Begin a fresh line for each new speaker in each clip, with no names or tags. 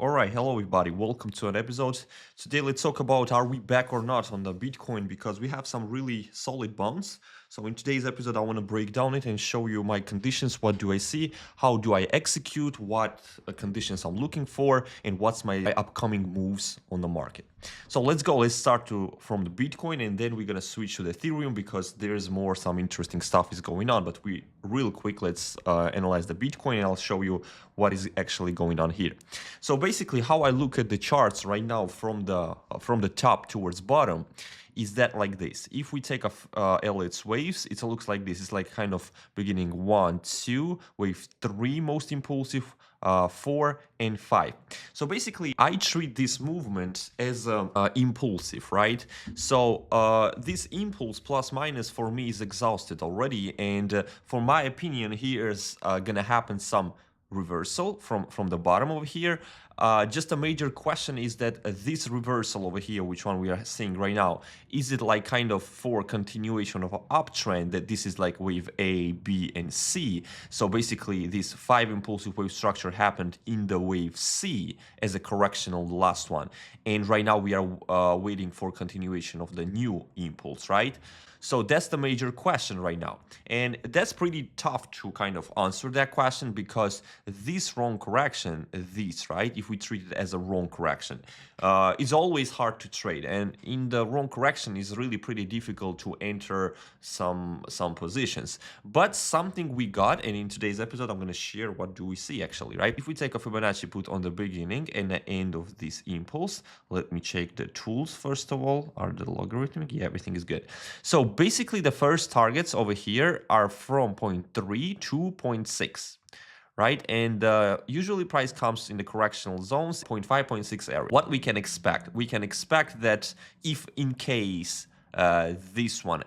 All right, hello everybody. Welcome to an episode. Today, let's talk about are we back or not on the Bitcoin because we have some really solid bounce. So in today's episode, I want to break down it and show you my conditions. What do I see? How do I execute? What conditions I'm looking for? And what's my upcoming moves on the market? So let's go. Let's start from the Bitcoin, and then we're gonna switch to the Ethereum because there's some interesting stuff is going on. But we real quick, let's analyze the Bitcoin, and I'll show you what is actually going on here. So basically, how I look at the charts right now from the top towards bottom is that like this. If we take Elliot's waves, it looks like this. It's like kind of beginning 1, 2, wave 3 most impulsive, 4 and 5. So basically, I treat this movement as impulsive, right? So this impulse plus minus for me is exhausted already, and for my opinion, here's gonna happen some reversal from the bottom over here. Just a major question is that this reversal over here, which one we are seeing right now, is it like kind of for continuation of an uptrend, that this is like wave A, B, and C? So basically this 5 impulsive wave structure happened in the wave C as a correction on the last one. And right now we are waiting for continuation of the new impulse, right? So that's the major question right now. And that's pretty tough to kind of answer that question because this wrong correction, right, if we treat it as a wrong correction, is always hard to trade. And in the wrong correction is really pretty difficult to enter some positions. But something we got, and in today's episode, I'm going to share what do we see actually, right? If we take a Fibonacci put on the beginning and the end of this impulse, let me check the tools first of all. Are the logarithmic? Yeah, everything is good. So basically the first targets over here are from 0.3 to 0.6, right? And usually price comes in the correctional zones, 0.5, 0.6 area. What we can expect? We can expect that if in case this one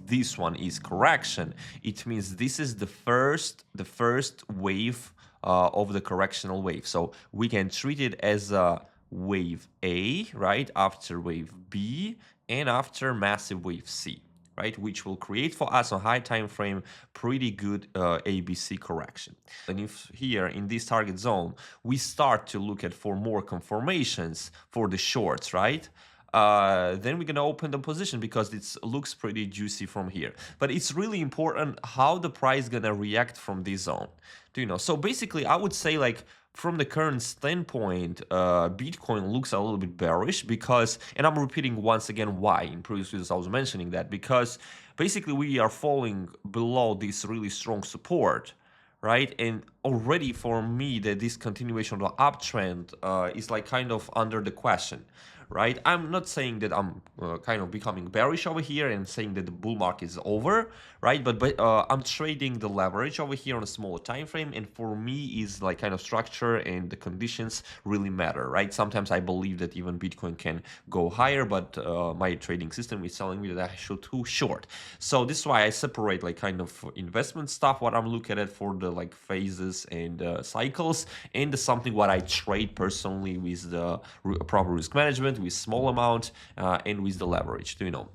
this one is correction, it means this is the first wave of the correctional wave. So we can treat it as a wave A, right, after wave B, and after massive wave C, right, which will create for us on high time frame pretty good ABC correction. And if here in this target zone we start to look at for more confirmations for the shorts, right, then we're gonna open the position because it looks pretty juicy from here. But it's really important how the price gonna react from this zone. Do you know? So basically, I would say like from the current standpoint, Bitcoin looks a little bit bearish because, and I'm repeating once again why. In previous videos I was mentioning that because basically we are falling below this really strong support, right? And already for me, that this continuation of the uptrend is like kind of under the question, right? I'm not saying that I'm kind of becoming bearish over here and saying that the bull market is over, right? But I'm trading the leverage over here on a smaller time frame, and for me is like kind of structure and the conditions really matter, right? Sometimes I believe that even Bitcoin can go higher, but my trading system is telling me that I should too short. So this is why I separate like kind of investment stuff, what I'm looking at for the like phases and cycles, and something what I trade personally with the proper risk management, with small amount, and with the leverage, do you know?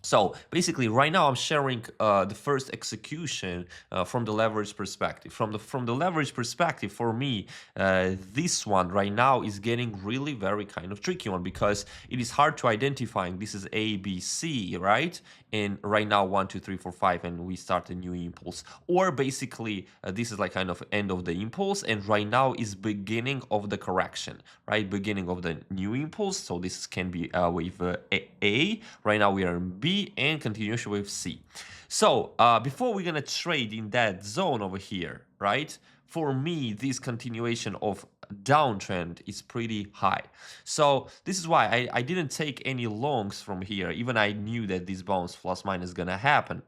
So basically, right now I'm sharing the first execution from the leverage perspective. From the leverage perspective, for me, this one right now is getting really very kind of tricky one because it is hard to identify. This is A, B, C, right? And right now 1, 2, 3, 4, 5, and we start a new impulse. Or basically, this is like kind of end of the impulse, and right now is beginning of the correction, right? Beginning of the new impulse. So this can be wave A. Right now we are in B, and continuation with C. So before we're gonna trade in that zone over here, right, for me this continuation of downtrend is pretty high. So this is why I didn't take any longs from here, even I knew that this bounce plus minus is gonna happen.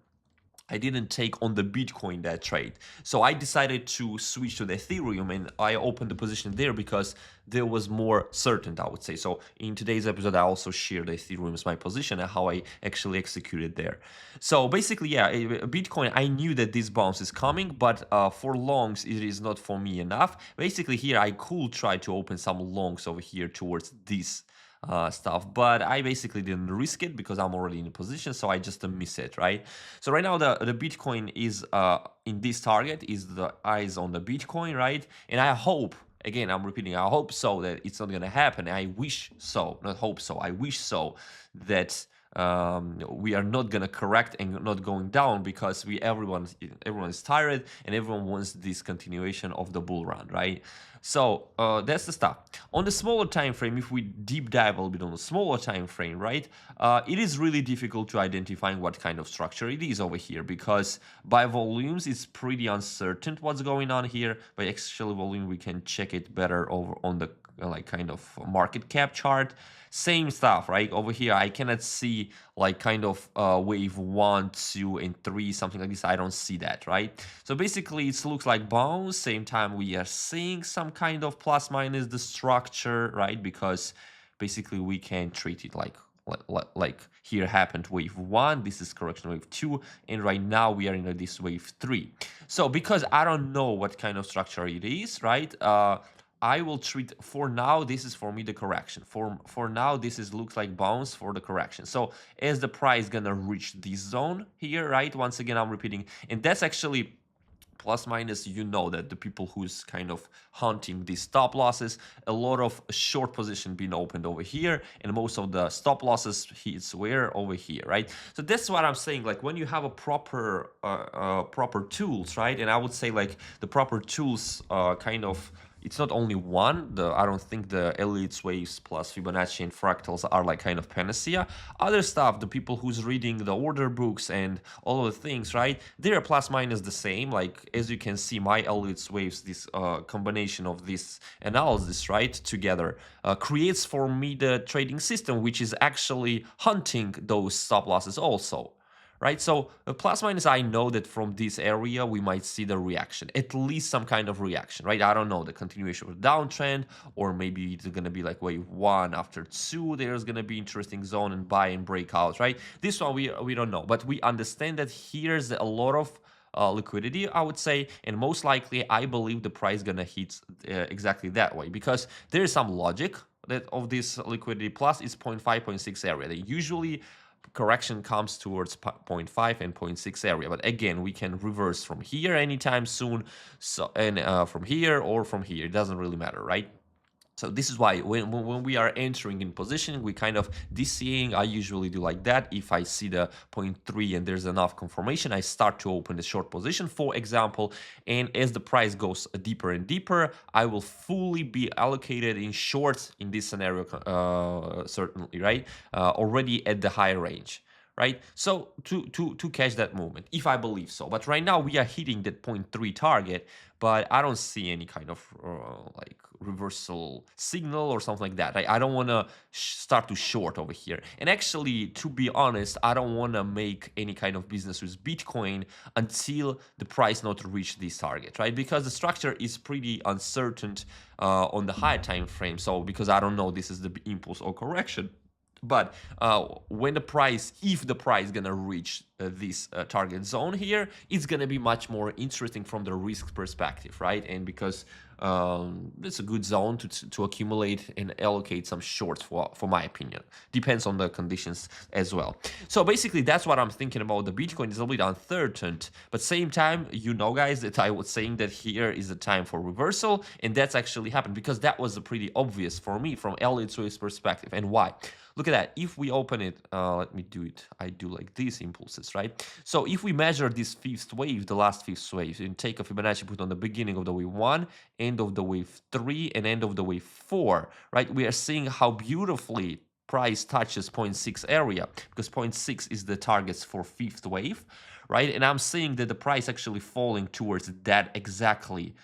I didn't take on the Bitcoin that trade. So I decided to switch to the Ethereum, and I opened the position there because there was more certain, I would say. So in today's episode, I also shared Ethereum as my position and how I actually executed there. So basically, yeah, Bitcoin, I knew that this bounce is coming, but for longs, it is not for me enough. Basically here, I could try to open some longs over here towards this stuff, but I basically didn't risk it because I'm already in a position, so I just miss it, right? So right now the Bitcoin is in this target, is the eyes on the Bitcoin, right? And I hope again, I'm repeating, I hope so that it's not going to happen. I wish so, not hope so. I wish so that we are not going to correct and not going down, because everyone is tired and everyone wants this continuation of the bull run, right? So that's the stuff. On the smaller time frame, if we deep dive a little bit on the smaller time frame, right, it is really difficult to identify what kind of structure it is over here, because by volumes it's pretty uncertain what's going on here. By actual volume we can check it better over on the like kind of market cap chart. Same stuff, right? Over here I cannot see like kind of wave 1, 2 and 3, something like this. I don't see that, right? So basically it looks like bounce. Same time we are seeing some kind of plus minus the structure, right? Because basically we can treat it like here happened wave 1, this is correction wave 2, and right now we are in this wave 3. So because I don't know what kind of structure it is, right, I will treat, for now this is for me the correction. For now this is looks like bounce for the correction. So as the price gonna reach this zone here, right, once again I'm repeating, and that's actually plus minus, you know that the people who's kind of hunting these stop losses, a lot of short position being opened over here, and most of the stop losses hits where over here, right? So that's what I'm saying, like when you have a proper tools, right? And I would say like the proper tools kind of, it's not only one. I don't think the Elliott waves plus Fibonacci and fractals are like kind of panacea. Other stuff, the people who's reading the order books and all of the things, right? They're plus minus the same. Like as you can see, my Elliott waves, this combination of this analysis, right, together creates for me the trading system, which is actually hunting those stop losses also. Right, so plus minus, I know that from this area we might see the reaction, at least some kind of reaction, right? I don't know, the continuation of the downtrend, or maybe it's gonna be like wave 1 after 2. There's gonna be interesting zone and buy and breakouts, right? This one we don't know, but we understand that here's a lot of liquidity, I would say, and most likely I believe the price gonna hit exactly that way, because there is some logic that of this liquidity plus is 0.5, 0.6 area. They usually correction comes towards 0.5 and 0.6 area, but again we can reverse from here anytime soon, so and from here or from here, it doesn't really matter, right? So this is why when we are entering in position, we kind of DCing. I usually do like that. If I see the 0.3 and there's enough confirmation, I start to open the short position, for example. And as the price goes deeper and deeper, I will fully be allocated in shorts in this scenario, certainly, right? Already at the high range. Right, so to catch that movement, if I believe so. But right now we are hitting that 0.3 target, but I don't see any kind of like reversal signal or something like that. I don't want to start to short over here. And actually, to be honest, I don't want to make any kind of business with Bitcoin until the price not reach this target, right? Because the structure is pretty uncertain on the higher time frame. So because I don't know, this is the impulse or correction. But when the price, if the price gonna reach this target zone here, it's gonna be much more interesting from the risk perspective, right? And because it's a good zone to accumulate and allocate some shorts for my opinion. Depends on the conditions as well. So basically, that's what I'm thinking about the Bitcoin. It's a little bit uncertain, but same time, you know, guys, that I was saying that here is the time for reversal, and that's actually happened because that was pretty obvious for me from Elliott wave's perspective. And why? Look at that. If we open it, let me do it. I do like these impulses, right? So if we measure this fifth wave, the last fifth wave, and take a Fibonacci, put on the beginning of the wave 1, end of the wave 3, and end of the wave 4, right? We are seeing how beautifully price touches 0.6 area, because 0.6 is the targets for fifth wave, right? And I'm seeing that the price actually falling towards that exactly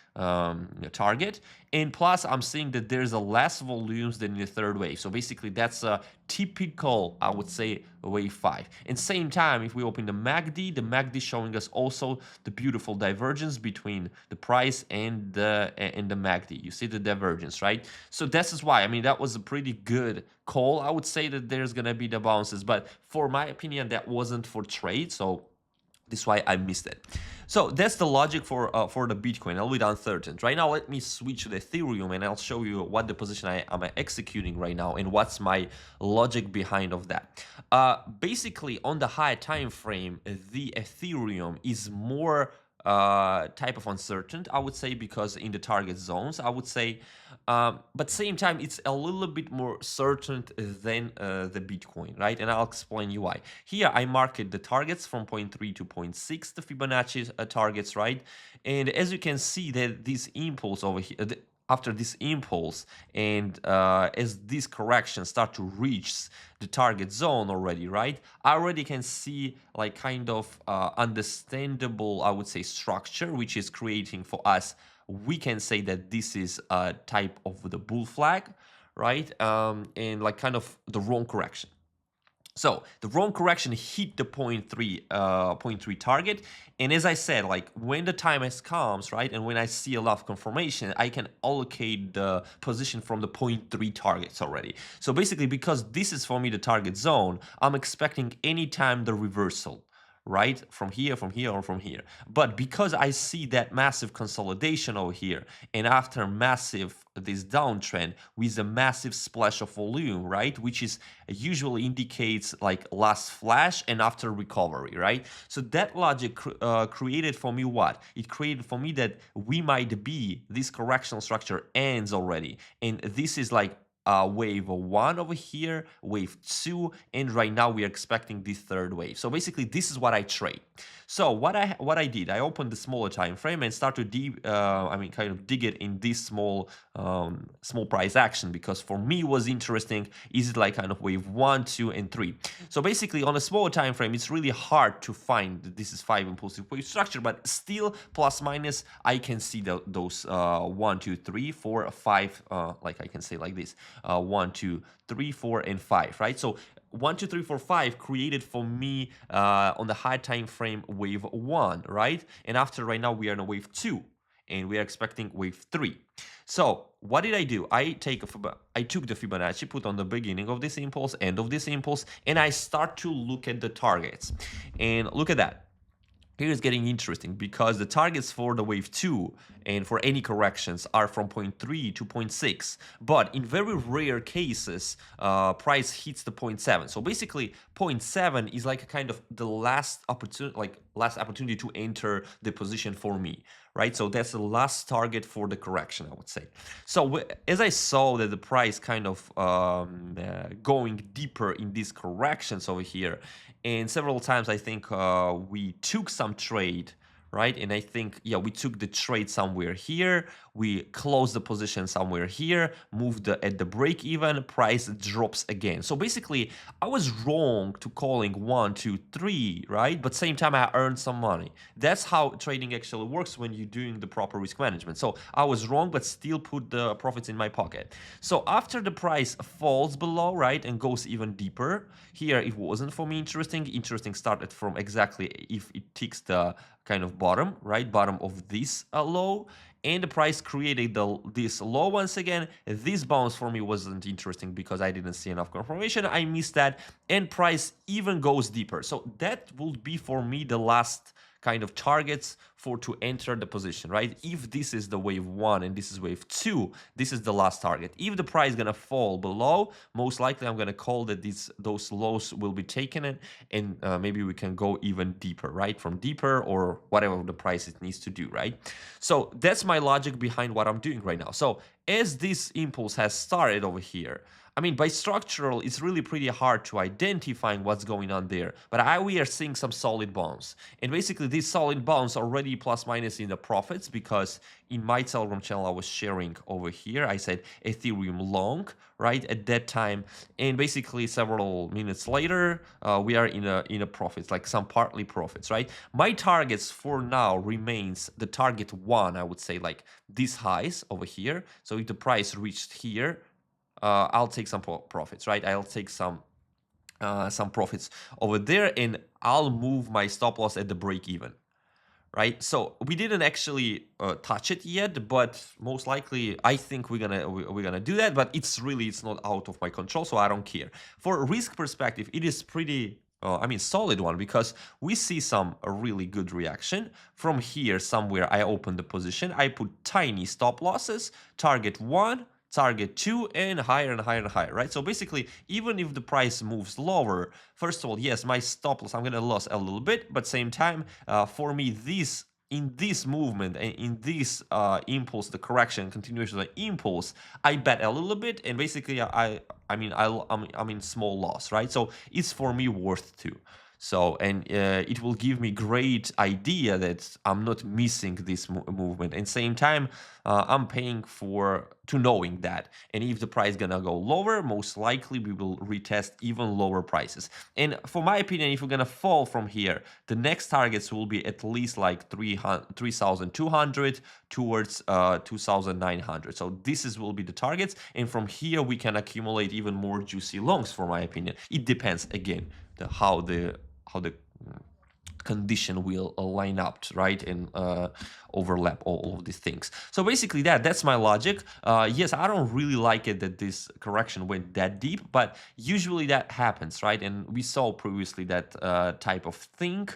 target. And plus, I'm seeing that there's a less volumes than in the third wave. So basically, that's a typical, I would say, wave 5. And same time, if we open the MACD showing us also the beautiful divergence between the price and the MACD. You see the divergence, right? So this is why, I mean, that was a pretty good call. I would say that there's gonna be the bounces, but for my opinion, that wasn't for trade. So this is why I missed it. So that's the logic for the Bitcoin, a little bit uncertain. Right now, let me switch to the Ethereum and I'll show you what the position I'm executing right now and what's my logic behind of that. Basically, on the high time frame, the Ethereum is more type of uncertain, I would say, because in the target zones, I would say, but same time, it's a little bit more certain than the Bitcoin, right? And I'll explain you why. Here, I marked the targets from 0.3 to 0.6, the Fibonacci targets, right? And as you can see, that this impulse over here, after this impulse and as this correction start to reach the target zone already, right, I already can see like kind of understandable, I would say, structure which is creating for us. We can say that this is a type of the bull flag, right, and like kind of the wrong correction. So the wrong correction hit the 0.3 target, and as I said, like when the time has comes, right, and when I see a lot of confirmation, I can allocate the position from the 0.3 targets already. So basically, because this is for me the target zone, I'm expecting anytime the reversal, right, from here, or from here. But because I see that massive consolidation over here, and after massive this downtrend with a massive splash of volume, right, which is usually indicates like last flash and after recovery, right? So that logic created for me what? It created for me that we might be, this correctional structure ends already, and this is like wave 1 over here, wave 2, and right now we are expecting the third wave. So basically, this is what I trade. So what I did, I opened the smaller time frame and start to kind of dig it in this small price action, because for me it was interesting. Is it like kind of wave 1, 2, and 3? So basically, on a smaller time frame, it's really hard to find this is 5 impulsive wave structure, but still plus minus I can see those 1, 2, 3, 4, 5, like I can say like this. 1, 2, 3, 4, and 5, right? So 1, 2, 3, 4, 5 created for me on the high time frame wave 1, right? And after right now we are in a wave 2, and we are expecting wave 3. So what did I do? I took the Fibonacci, put on the beginning of this impulse, end of this impulse, and I start to look at the targets. And look at that. Here is getting interesting, because the targets for the wave 2 and for any corrections are from 0.3 to 0.6, but in very rare cases price hits the 0.7. So basically 0.7 is like a kind of the last opportunity to enter the position for me, right? So that's the last target for the correction, I would say. So as I saw that the price kind of going deeper in these corrections over here, and several times I think we took some trade, right? And I think, yeah, we took the trade somewhere here. We closed the position somewhere here, moved at the break even, price drops again. So basically, I was wrong to calling 1, 2, 3, right? But same time, I earned some money. That's how trading actually works when you're doing the proper risk management. So I was wrong, but still put the profits in my pocket. So after the price falls below, right, and goes even deeper, here it wasn't for me interesting. Interesting started from exactly if it ticks the kind of bottom, right, bottom of this low, and the price created this low once again. This bounce for me wasn't interesting because I didn't see enough confirmation. I missed that, and price even goes deeper. So that would be for me the last kind of targets for to enter the position, right? If this is the wave 1 and this is wave 2, this is the last target. If the price is gonna fall below, most likely I'm gonna call that those lows will be taken in, and maybe we can go even deeper, right? From deeper or whatever the price it needs to do, right? So that's my logic behind what I'm doing right now. So as this impulse has started over here, I mean, by structural, it's really pretty hard to identify what's going on there. But we are seeing some solid bounce. And basically, this solid bounce already plus minus in the profits, because in my Telegram channel, I was sharing over here. I said Ethereum long, right, at that time. And basically, several minutes later, we are in a profits, like some partly profits, right? My targets for now remains the target 1, I would say, like these highs over here. So if the price reached here, I'll take some profits, right? I'll take some profits over there, and I'll move my stop loss at the break even, right? So we didn't actually touch it yet, but most likely I think we're gonna do that. But it's not out of my control, so I don't care. For risk perspective, it is pretty. Solid one, because we see some really good reaction from here. Somewhere I open the position, I put tiny stop losses, target 1, target 2, and higher and higher and higher, right? So basically, even if the price moves lower, first of all, yes, my stop loss, I'm gonna lose a little bit, but same time, for me, this in this movement and in this impulse, the correction, continuation of the impulse, I bet a little bit, and basically I'm in small loss, right? So it's for me worth to. So, and it will give me great idea that I'm not missing this movement. And same time, I'm paying to knowing that. And if the price gonna go lower, most likely we will retest even lower prices. And for my opinion, if we're gonna fall from here, the next targets will be at least like 3,200 towards 2,900. So will be the targets. And from here, we can accumulate even more juicy longs, for my opinion. It depends, again, how the condition will line up, right, and overlap all of these things. So basically that's my logic. Yes, I don't really like it that this correction went that deep, but usually that happens, right? And we saw previously that type of thing.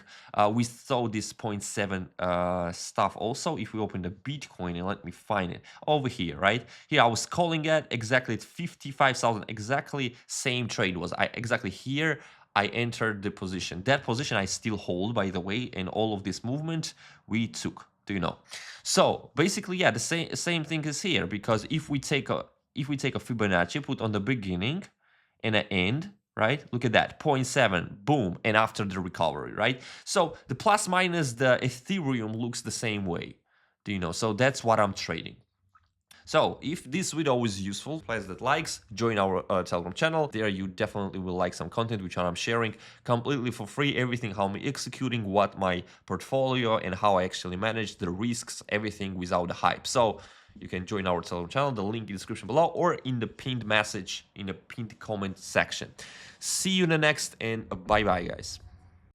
We saw this 0.7 stuff also. If we open the Bitcoin, and let me find it over here, right here, I was calling it exactly 55,000, exactly same trade was exactly here. I entered the position. That position I still hold, by the way, and all of this movement we took. Do you know? So basically, yeah, the same thing is here, because if we take a Fibonacci, put on the beginning and an end, right? Look at that, 0.7, boom, and after the recovery, right? So the plus minus the Ethereum looks the same way. Do you know? So that's what I'm trading. So if this video was useful, please that likes, join our Telegram channel. There you definitely will like some content which I'm sharing completely for free, everything how I'm executing, what my portfolio and how I actually manage the risks, everything without the hype. So you can join our Telegram channel, the link in the description below or in the pinned message, in the pinned comment section. See you in the next, and bye bye guys.